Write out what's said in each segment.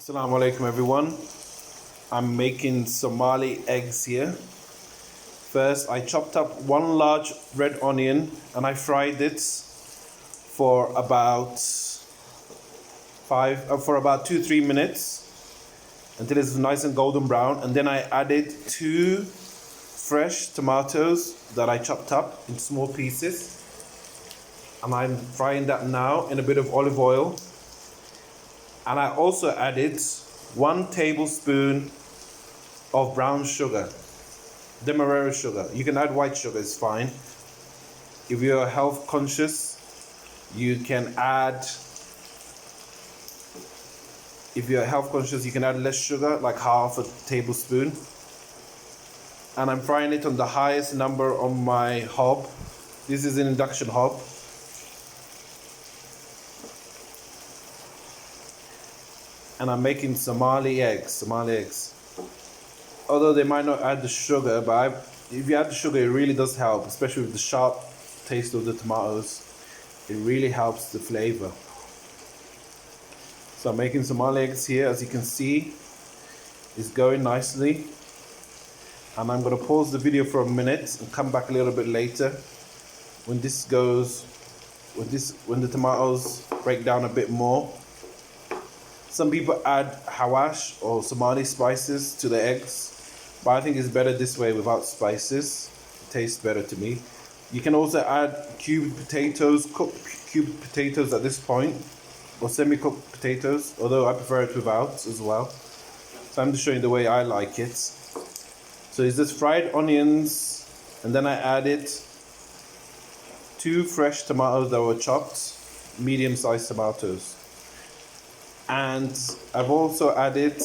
Assalamu alaikum everyone. I'm making Somali eggs here. First, I chopped up one large red onion and I fried it for about 2-3 minutes until it's nice and golden brown. And then I added 2 fresh tomatoes that I chopped up in small pieces. And I'm frying that now in a bit of olive oil. And I also added 1 tablespoon of brown sugar, demerara sugar. You can add white sugar, it's fine. If you're health conscious, you can add less sugar, like half a tablespoon. And I'm frying it on the highest number on my hob. This is an induction hob. And I'm making Somali eggs. Although they might not add the sugar, but if you add the sugar, it really does help, especially with the sharp taste of the tomatoes. It really helps the flavor. So I'm making Somali eggs here, as you can see. It's going nicely. And I'm going to pause the video for a minute and come back a little bit later when the tomatoes break down a bit more. Some people add hawash or Somali spices to the eggs, but I think it's better this way without spices. It tastes better to me. You can also add cubed potatoes, cooked cubed potatoes at this point, or semi-cooked potatoes, although I prefer it without as well. So I'm just showing the way I like it. So it's just fried onions, and then I added 2 fresh tomatoes that were chopped, medium-sized tomatoes. And I've also added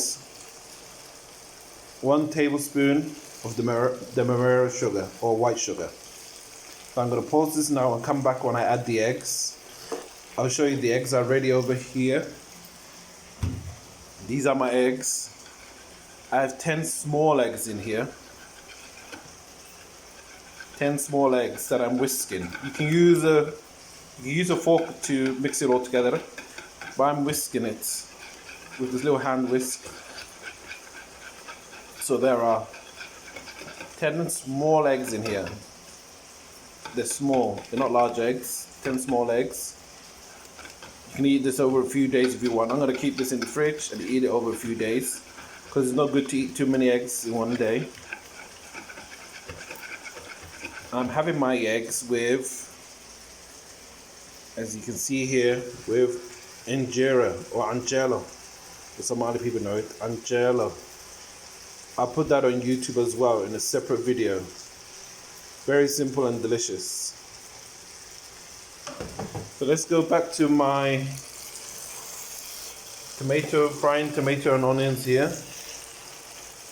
1 tablespoon of demerara sugar or white sugar. So I'm going to pause this now and come back when I add the eggs. I'll show you the eggs are ready over here. These are my eggs. I have 10 small eggs in here. 10 small eggs that I'm whisking. You can use a fork to mix it all together. But I'm whisking it with this little hand whisk. So there are 10 small eggs in here. They're small, they're not large eggs. 10 small eggs. You can eat this over a few days if you want. I'm going to keep this in the fridge and eat it over a few days, because it's not good to eat too many eggs in one day. I'm having my eggs with, as you can see here, with injera or angelo. Some other people know it, angelo. I'll put that on YouTube as well in a separate video. Very simple and delicious. So let's go back to my frying tomato and onions here.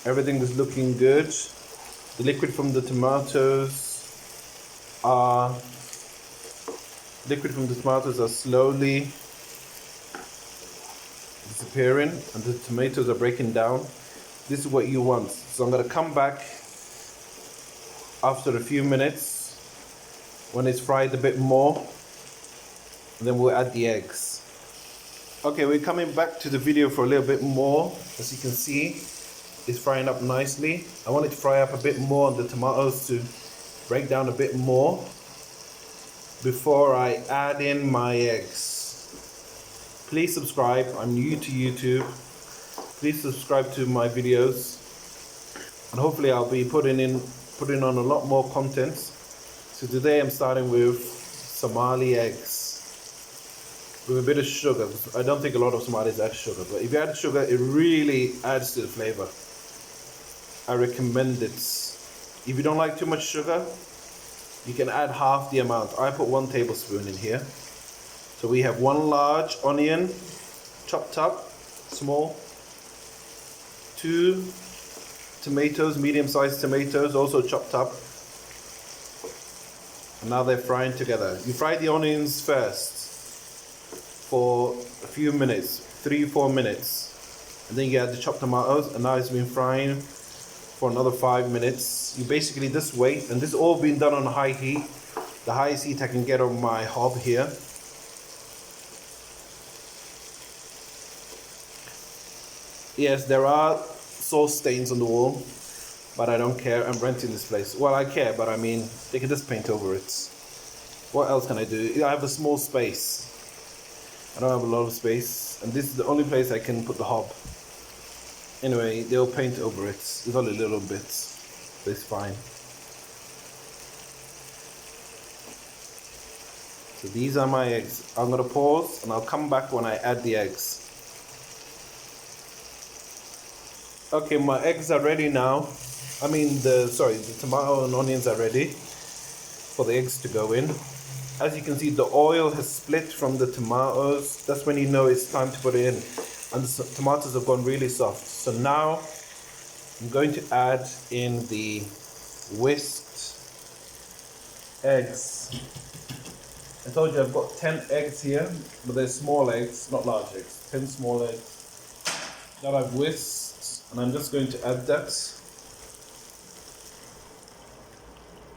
Everything is looking good. The liquid from the tomatoes are slowly disappearing and the tomatoes are breaking down. This is what you want. So I'm going to come back after a few minutes when it's fried a bit more, and then we'll add the eggs. Okay, we're coming back to the video for a little bit more. As you can see, it's frying up nicely. I want it to fry up a bit more and the tomatoes to break down a bit more before I add in my eggs. Please subscribe. I'm new to YouTube. Please subscribe to my videos, and hopefully I'll be putting on a lot more content. So today I'm starting with Somali eggs with a bit of sugar. I don't think a lot of Somalis add sugar, but if you add sugar, it really adds to the flavor. I recommend it. If you don't like too much sugar, you can add half the amount. I put 1 tablespoon in here. So we have 1 large onion, chopped up, small. 2 tomatoes, medium-sized tomatoes, also chopped up. And now they're frying together. You fry the onions first for a few minutes, 3-4 minutes. And then you add the chopped tomatoes, and now it's been frying for another 5 minutes. You basically just wait, and this has all been done on high heat. The highest heat I can get on my hob here. Yes, there are sauce stains on the wall, but I don't care. I'm renting this place. Well, I care, but I mean, they can just paint over it. What else can I do? I have a small space. I don't have a lot of space, and this is the only place I can put the hob. Anyway, they'll paint over it. It's only little bits, but it's fine. So these are my eggs. I'm gonna pause and I'll come back when I add the eggs. Okay, my eggs are ready now. I mean, the tomato and onions are ready for the eggs to go in. As you can see, the oil has split from the tomatoes. That's when you know it's time to put it in. And the tomatoes have gone really soft. So now I'm going to add in the whisked eggs. I told you I've got 10 eggs here, but they're small eggs, not large eggs. 10 small eggs that I've whisked, and I'm just going to add that.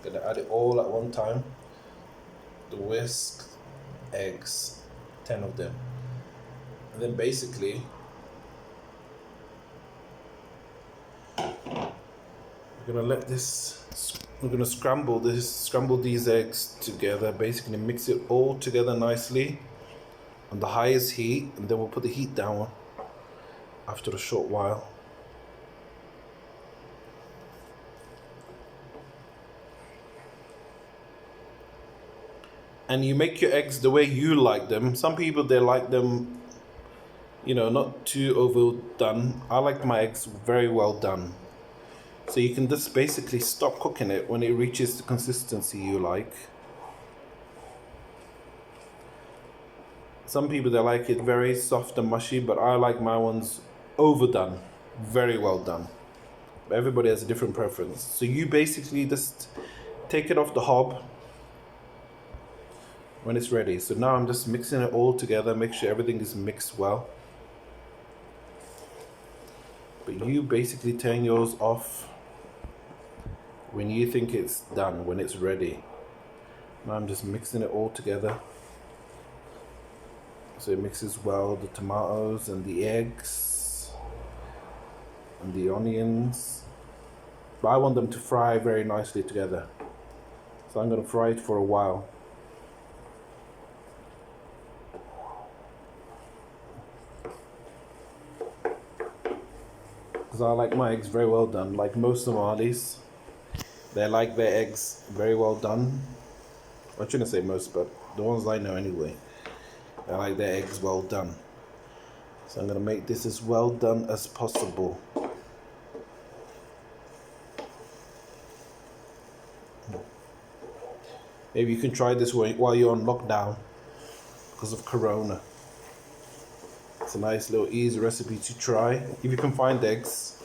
I'm gonna add it all at one time. The whisked eggs, 10 of them. And then basically, we're gonna scramble these eggs together, basically mix it all together nicely on the highest heat, and then we'll put the heat down after a short while. And you make your eggs the way you like them. Some people, they like them, you know, not too overdone. I like my eggs very well done. So you can just basically stop cooking it when it reaches the consistency you like. Some people, they like it very soft and mushy, but I like my ones overdone, very well done. But everybody has a different preference. So you basically just take it off the hob when it's ready. So now I'm just mixing it all together, make sure everything is mixed well. But you basically turn yours off when you think it's done, when it's ready. Now I'm just mixing it all together so it mixes well, the tomatoes and the eggs and the onions. But I want them to fry very nicely together, so I'm going to fry it for a while. Because I like my eggs very well done. Like most Somalis, they like their eggs very well done. I shouldn't say most, but the ones I know anyway, they like their eggs well done. So I'm going to make this as well done as possible. Maybe you can try this while you're on lockdown because of Corona. It's a nice little easy recipe to try if you can find eggs.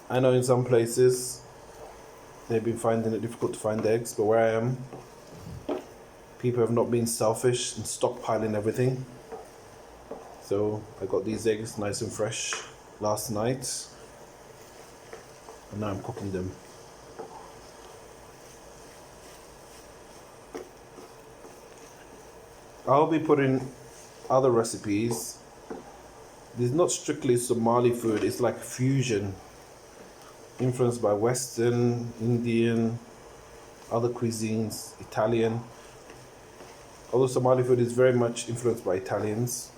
I know in some places they've been finding it difficult to find eggs, but where I am, people have not been selfish and stockpiling everything. So I got these eggs nice and fresh last night, and now I'm cooking them. I'll be putting other recipes. This is not strictly Somali food, it's like fusion, influenced by Western, Indian, other cuisines, Italian. Although Somali food is very much influenced by Italians,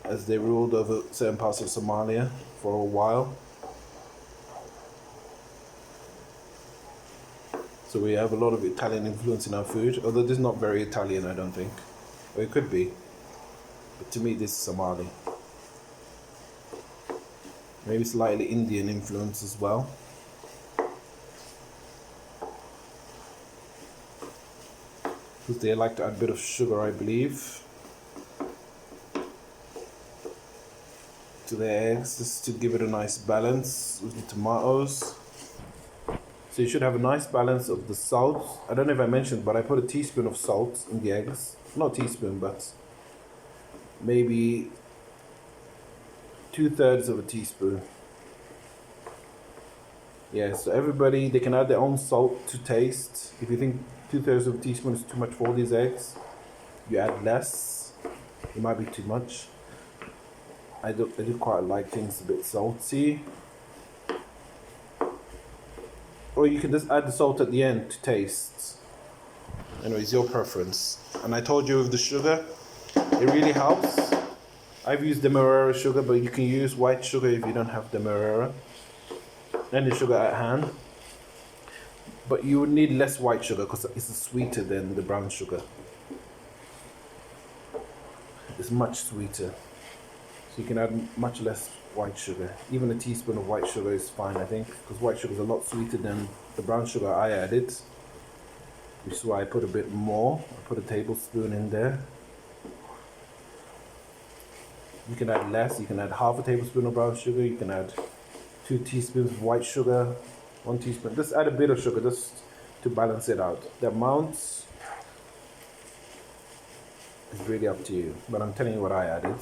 as they ruled over certain parts of Somalia for a while. So we have a lot of Italian influence in our food, although this is not very Italian, I don't think. Or it could be. But to me, this is Somali. Maybe slightly Indian influence as well. Because they like to add a bit of sugar, I believe, to their eggs, just to give it a nice balance with the tomatoes. So you should have a nice balance of the salt. I don't know if I mentioned, but I put a teaspoon of salt in the eggs. Not a teaspoon, but maybe 2/3 of a teaspoon. Yeah, so everybody, they can add their own salt to taste. If you think 2/3 of a teaspoon is too much for all these eggs, you add less. It might be too much. I do quite like things a bit salty. Or you can just add the salt at the end to taste. Anyways, your preference. And I told you with the sugar, it really helps. I've used Demerara sugar, but you can use white sugar if you don't have Demerara. Any sugar at hand. But you would need less white sugar because it's sweeter than the brown sugar. It's much sweeter. So you can add much less white sugar. Even a teaspoon of white sugar is fine, I think, because white sugar is a lot sweeter than the brown sugar I added. Which is why I put a bit more. I put a tablespoon in there. You can add less. You can add half a tablespoon of brown sugar. You can add 2 teaspoons of white sugar, 1 teaspoon. Just add a bit of sugar just to balance it out. The amount is really up to you, but I'm telling you what I added.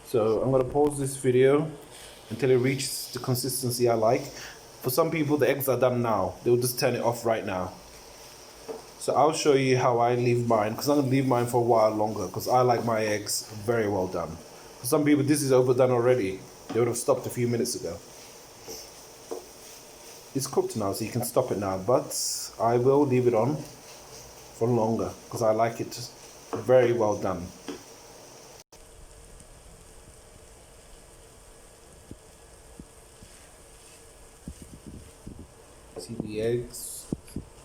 So I'm going to pause this video until it reaches the consistency I like. For some people, the eggs are done now. They'll just turn it off right now. So I'll show you how I leave mine, because I'm going to leave mine for a while longer, because I like my eggs very well done. For some people, this is overdone already. They would have stopped a few minutes ago. It's cooked now, so you can stop it now, but I will leave it on for longer, because I like it very well done. See the eggs?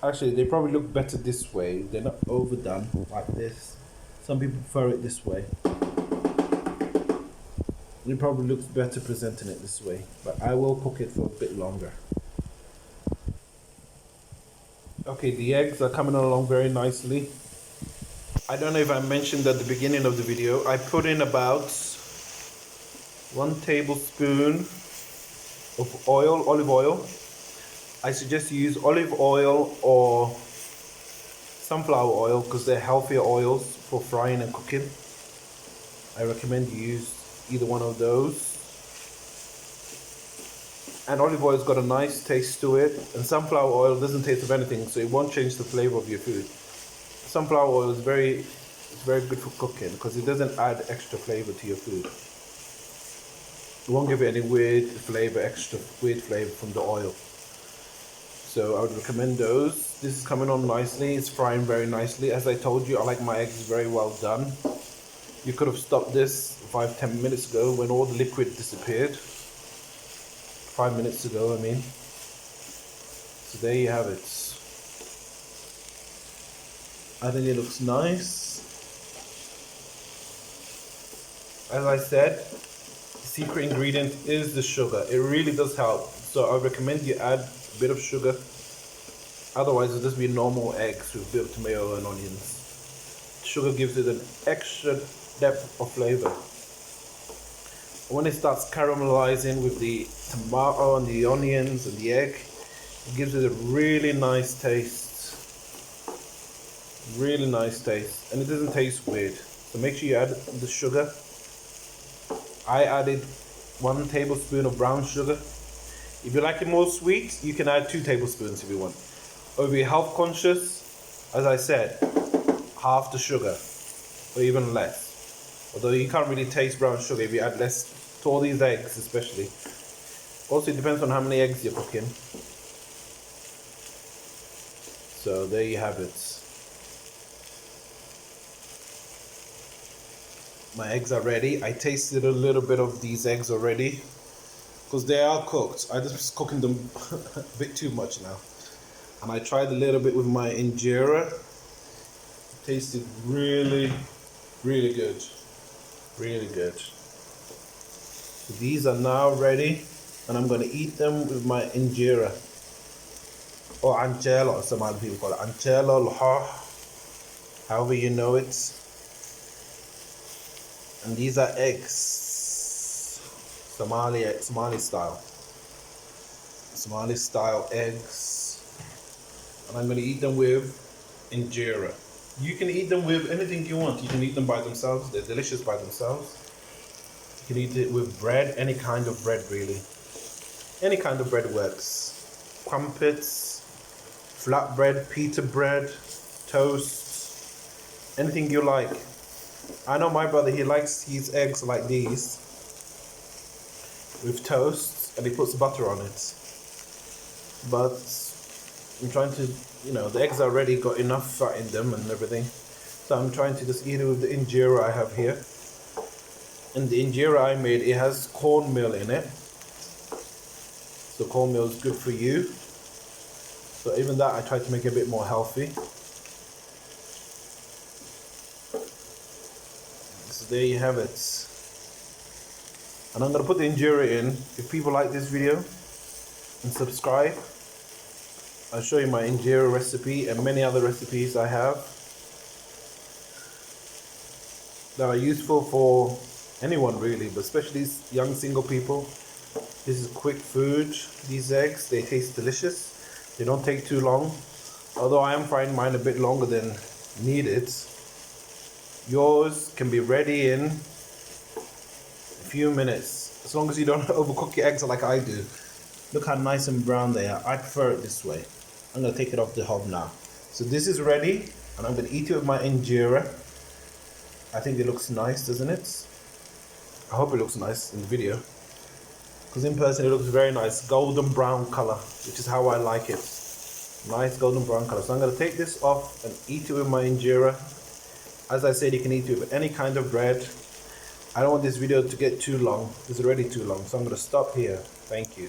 Actually, they probably look better this way. They're not overdone like this. Some people prefer it this way. It probably looks better presenting it this way, but I will cook it for a bit longer. Okay, the eggs are coming along very nicely. I don't know if I mentioned at the beginning of the video, I put in about 1 tablespoon of oil, olive oil. I suggest you use olive oil or sunflower oil because they're healthier oils for frying and cooking. I recommend you use either one of those. And olive oil's got a nice taste to it, and sunflower oil doesn't taste of anything, so it won't change the flavor of your food. Sunflower oil is very good for cooking because it doesn't add extra flavor to your food. It won't give it any extra weird flavor from the oil. So I would recommend those. This is coming on nicely. It's frying very nicely. As I told you, I like my eggs very well done. You could have stopped this 5-10 minutes ago when all the liquid disappeared. 5 minutes ago, I mean. So there you have it. I think it looks nice. As I said, the secret ingredient is the sugar. It really does help. So I recommend you add a bit of sugar. Otherwise, it'll just be normal eggs with a bit of tomato and onions. Sugar gives it an extra depth of flavor. When it starts caramelizing with the tomato and the onions and the egg, it gives it a really nice taste. Really nice taste. And it doesn't taste weird. So make sure you add the sugar. I added 1 tablespoon of brown sugar. If you like it more sweet, you can add 2 tablespoons if you want. Or if you're health conscious, as I said, half the sugar, or even less. Although you can't really taste brown sugar if you add less to all these eggs especially. Also, it depends on how many eggs you're cooking. So there you have it. My eggs are ready. I tasted a little bit of these eggs already because they are cooked. I just cooking them a bit too much now. And I tried a little bit with my injera. It tasted really good. Really good. So these are now ready and I'm going to eat them with my injera. Or ancella, as Somali people call it. Ancella, lahar, however you know it. And these are eggs, Somali style. Somali style eggs. And I'm going to eat them with injera. You can eat them with anything you want. You can eat them by themselves. They're delicious by themselves. You can eat it with bread, any kind of bread really. Any kind of bread works. Crumpets, flatbread, pita bread, toast, anything you like. I know my brother, he likes his eggs like these with toast, and he puts butter on it. But I'm trying to, the eggs already got enough fat in them and everything. So I'm trying to just eat it with the injera I have here. And the injera I made, it has cornmeal in it. So cornmeal is good for you. So even that I try to make it a bit more healthy. So there you have it. And I'm going to put the injera in. If people like this video and subscribe, I'll show you my injera recipe and many other recipes I have that are useful for anyone really, but especially young single people. This is quick food. These eggs, they taste delicious. They don't take too long. Although I am frying mine a bit longer than needed. Yours can be ready in a few minutes, as long as you don't overcook your eggs like I do. Look how nice and brown they are. I prefer it this way. I'm going to take it off the hob now. So this is ready, and I'm going to eat it with my injera. I think it looks nice, doesn't it? I hope it looks nice in the video, because in person it looks very nice. Golden brown color, which is how I like it. Nice golden brown color. So I'm going to take this off and eat it with my injera. As I said, you can eat it with any kind of bread. I don't want this video to get too long. It's already too long, so I'm going to stop here. Thank you.